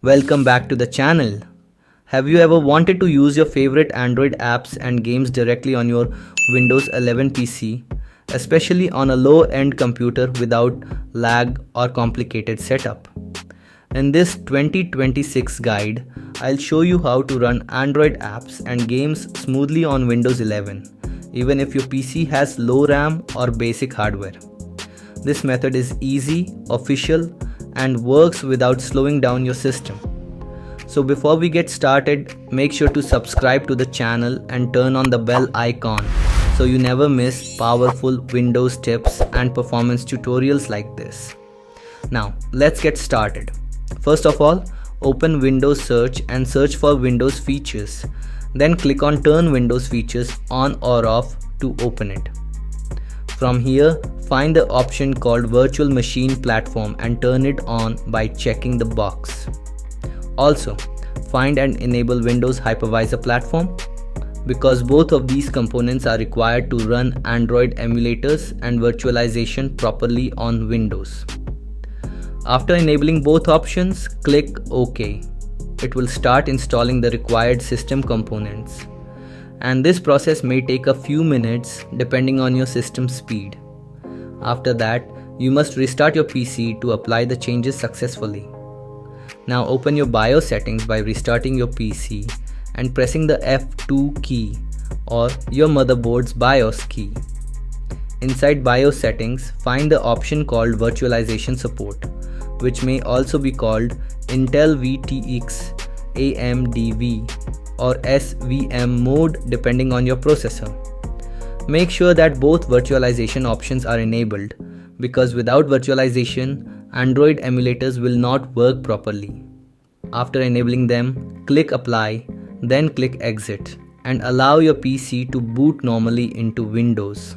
Welcome back to the channel. Have you ever wanted to use your favorite Android apps and games directly on your Windows 11 PC, especially on a low-end computer without lag or complicated setup? In this 2026 guide, I'll show you how to run Android apps and games smoothly on Windows 11, even if your PC has low RAM or basic hardware. This method is easy, official, and works without slowing down your system. So before we get started, make sure to subscribe to the channel and turn on the bell icon so you never miss powerful Windows tips and performance tutorials like this. Now let's get started. First of all, open Windows Search and search for Windows features. Then click on Turn Windows features on or off to open it. From here, find the option called Virtual Machine Platform and turn it on by checking the box. Also, find and enable Windows Hypervisor Platform because both of these components are required to run Android emulators and virtualization properly on Windows. After enabling both options, click OK. It will start installing the required system components. And this process may take a few minutes depending on your system speed. After that, you must restart your PC to apply the changes successfully. Now open your BIOS settings by restarting your PC and pressing the F2 key or your motherboard's BIOS key. Inside BIOS settings, find the option called Virtualization Support, which may also be called Intel VTX AMDV or SVM mode depending on your processor. Make sure that both virtualization options are enabled because without virtualization, Android emulators will not work properly. After enabling them, click Apply, then click Exit and allow your PC to boot normally into Windows.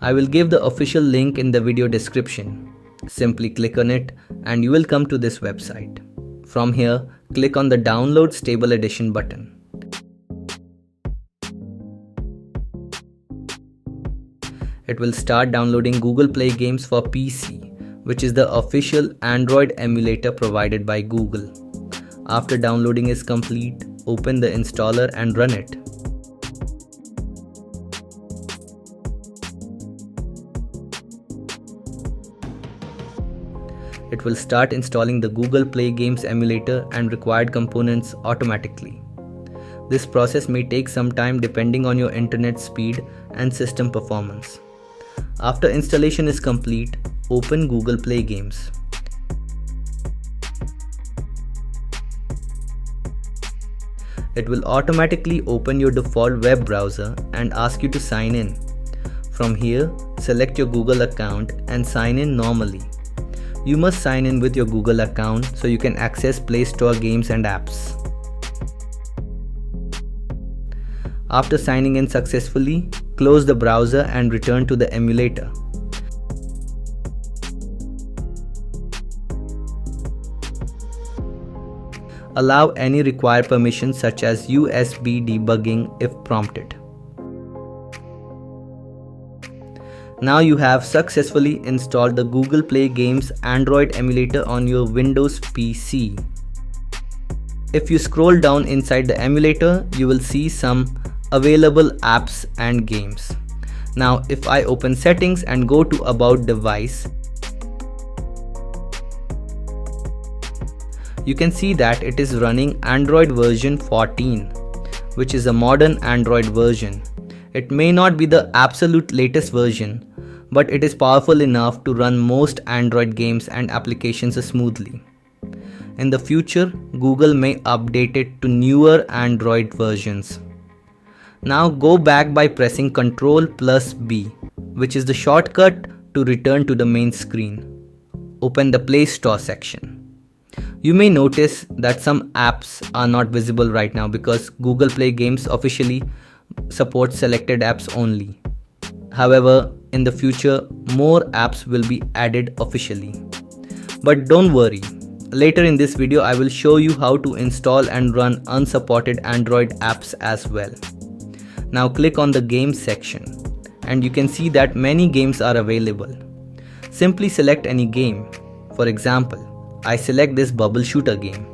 I will give the official link in the video description. Simply click on it and you will come to this website. From here, click on the Download Stable Edition button. It will start downloading Google Play Games for PC, which is the official Android emulator provided by Google. After downloading is complete, open the installer and run it. It will start installing the Google Play Games emulator and required components automatically. This process may take some time depending on your internet speed and system performance. After installation is complete, open Google Play Games. It will automatically open your default web browser and ask you to sign in. From here, select your Google account and sign in normally. You must sign in with your Google account so you can access Play Store games and apps. After signing in successfully, close the browser and return to the emulator. Allow any required permissions such as USB debugging if prompted. Now you have successfully installed the Google Play Games Android emulator on your Windows PC. If you scroll down inside the emulator, you will see some available apps and games. Now if I open settings and go to About Device, you can see that it is running Android version 14, which is a modern Android version. It may not be the absolute latest version, but it is powerful enough to run most Android games and applications smoothly. In the future, Google may update it to newer Android versions. Now go back by pressing Ctrl+B, which is the shortcut to return to the main screen. Open the Play Store section. You may notice that some apps are not visible right now because Google Play Games officially supports selected apps only. However, in the future, more apps will be added officially. But don't worry, later in this video I will show you how to install and run unsupported Android apps as well. Now click on the Games section and you can see that many games are available. Simply select any game. For example, I select this bubble shooter game.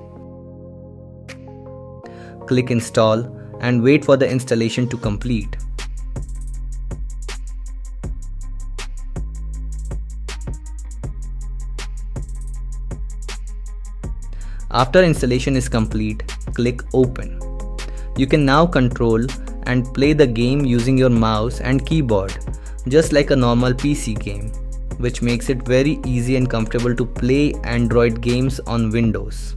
click install and wait for the installation to complete. After installation is complete, click open. You can now control and play the game using your mouse and keyboard, just like a normal PC game, which makes it very easy and comfortable to play Android games on Windows.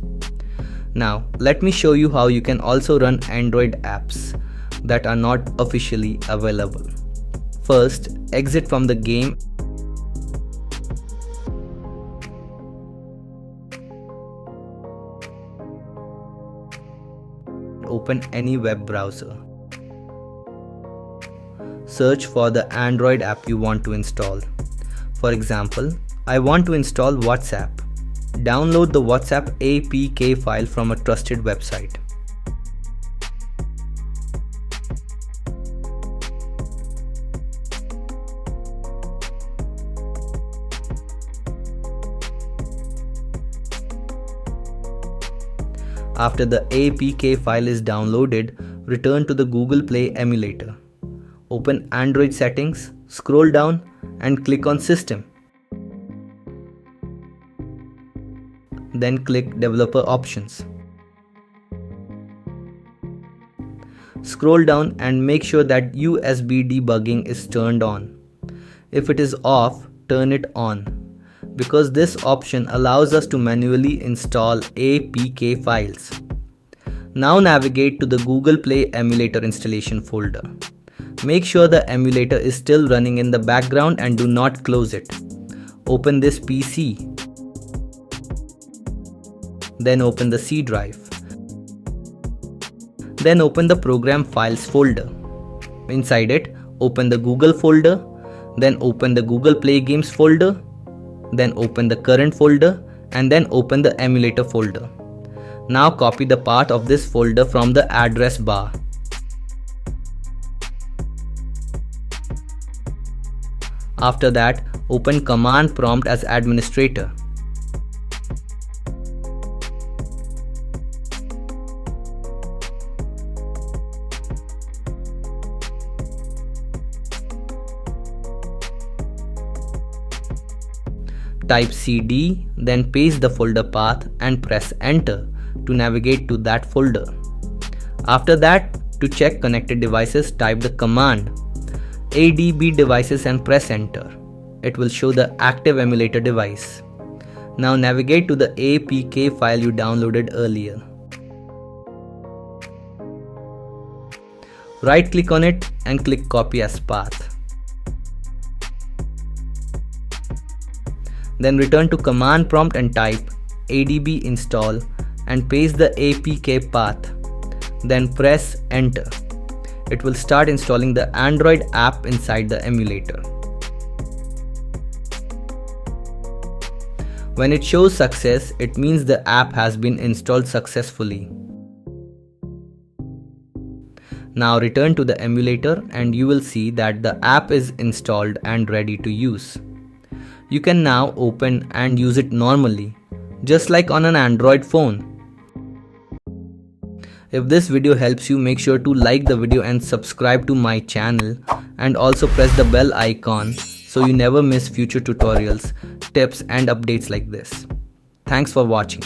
Now, let me show you how you can also run Android apps that are not officially available. First, exit from the game. Open any web browser. Search for the Android app you want to install. For example, I want to install WhatsApp. Download the WhatsApp APK file from a trusted website. After the APK file is downloaded, return to the Google Play emulator. Open Android settings, scroll down and click on System. Then click Developer Options. Scroll down and make sure that USB debugging is turned on. If it is off, turn it on, because this option allows us to manually install APK files. Now navigate to the Google Play emulator installation folder. Make sure the emulator is still running in the background and do not close it. Open this PC. Then open the C drive. Then open the Program Files folder. Inside it, open the Google folder. Then open the Google Play Games folder. Then open the current folder and then open the emulator folder. Now copy the path of this folder from the address bar. After that, open command prompt as administrator. Type cd, then paste the folder path and press enter to navigate to that folder. After that, to check connected devices, type the command adb devices and press enter. It will show the active emulator device. Now navigate to the APK file you downloaded earlier. Right click on it and click copy as path. Then return to command prompt and type adb install and paste the APK path. Then press enter. It will start installing the Android app inside the emulator. When it shows success, it means the app has been installed successfully. Now return to the emulator and you will see that the app is installed and ready to use. You can now open and use it normally, just like on an Android phone. If this video helps you, make sure to like the video and subscribe to my channel, and also press the bell icon so you never miss future tutorials, tips and updates like this. Thanks for watching.